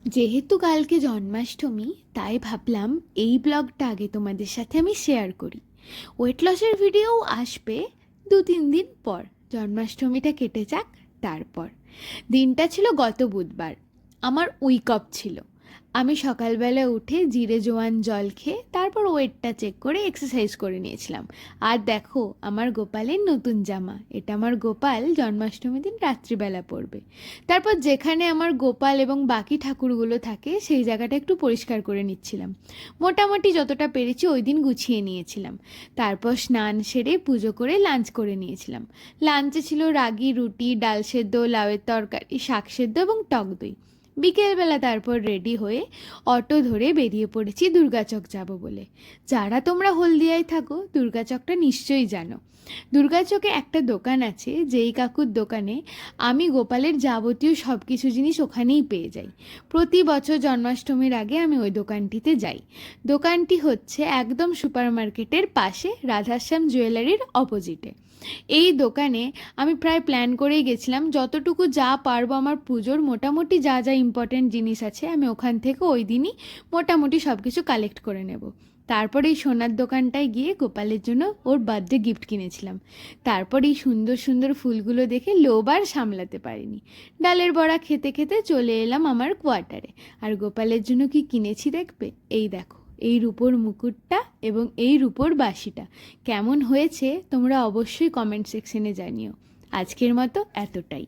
যেহেতু কালকে জন্মাষ্টমী, তাই ভাবলাম এই ব্লগটা আগে তোমাদের সাথে আমি শেয়ার করি। ওয়েট লসের ভিডিও আসবে 2-3 দিন পর, জন্মাষ্টমীটা কেটে যাক তারপর। দিনটা ছিল গত বুধবার, আমার উইক অফ ছিল। আমি সকালবেলা উঠে জিরে জোয়ান জল খেয়ে তারপর ওয়েটটা চেক করে এক্সারসাইজ করে নিয়েছিলাম। আর দেখো আমার গোপালের নতুন জামা, এটা আমার গোপাল জন্মাষ্টমীর দিন রাত্রিবেলা পরবে। তারপর যেখানে আমার গোপাল এবং বাকি ঠাকুরগুলো থাকে সেই জায়গাটা একটু পরিষ্কার করে নিচ্ছিলাম। মোটামুটি যতটা পেরেছি ওই দিন গুছিয়ে নিয়েছিলাম। তারপর স্নান সেরে পুজো করে লাঞ্চ করে নিয়েছিলাম। লাঞ্চে ছিল রাগি রুটি, ডাল সেদ্ধ, লাউয়ের তরকারি, শাক সেদ্ধ এবং টক দই। বিকেলবেলা তারপর রেডি হয়ে অটো ধরে বেরিয়ে পড়েছি দুর্গাচক যাব বলে। যারা তোমরা হলদিয়ায় থাকো দুর্গাচকটা নিশ্চয়ই জানো। দুর্গাচকে একটা দোকান আছে, যেই কাকুর দোকানে আমি গোপালের যাবতীয় সব কিছু জিনিস ওখানেই পেয়ে যাই। প্রতি বছর জন্মাষ্টমীর আগে আমি ওই দোকানটিতে যাই। দোকানটি হচ্ছে একদম সুপার মার্কেটের পাশে, রাধাশ্যাম জুয়েলারির অপোজিটে। এই দোকানে আমি প্রায় প্ল্যান করেই গেছিলাম, যতটুকু যা পারবো আমার পুজোর মোটামুটি যা যা ইম্পর্টেন্ট জিনিস আছে আমি ওখান থেকে ওই দিনই মোটামুটি সব কিছু কালেক্ট করে নেব। তারপর এই সোনার দোকানটায় গিয়ে গোপালের জন্য ওর বার্থডে গিফট কিনেছিলাম। তারপর এই সুন্দর সুন্দর ফুলগুলো দেখে লোভ আর সামলাতে পারিনি। ডালের বড়া খেতে খেতে চলে এলাম আমার কোয়ার্টারে। আর গোপালের জন্য কি কিনেছি দেখবে? এই দেখো, এই রূপোর মুকুটটা এবং এই রূপোর বাঁশিটা কেমন হয়েছে তোমরা অবশ্যই কমেন্ট সেকশনে জানিও। আজকের মতো এতটাই।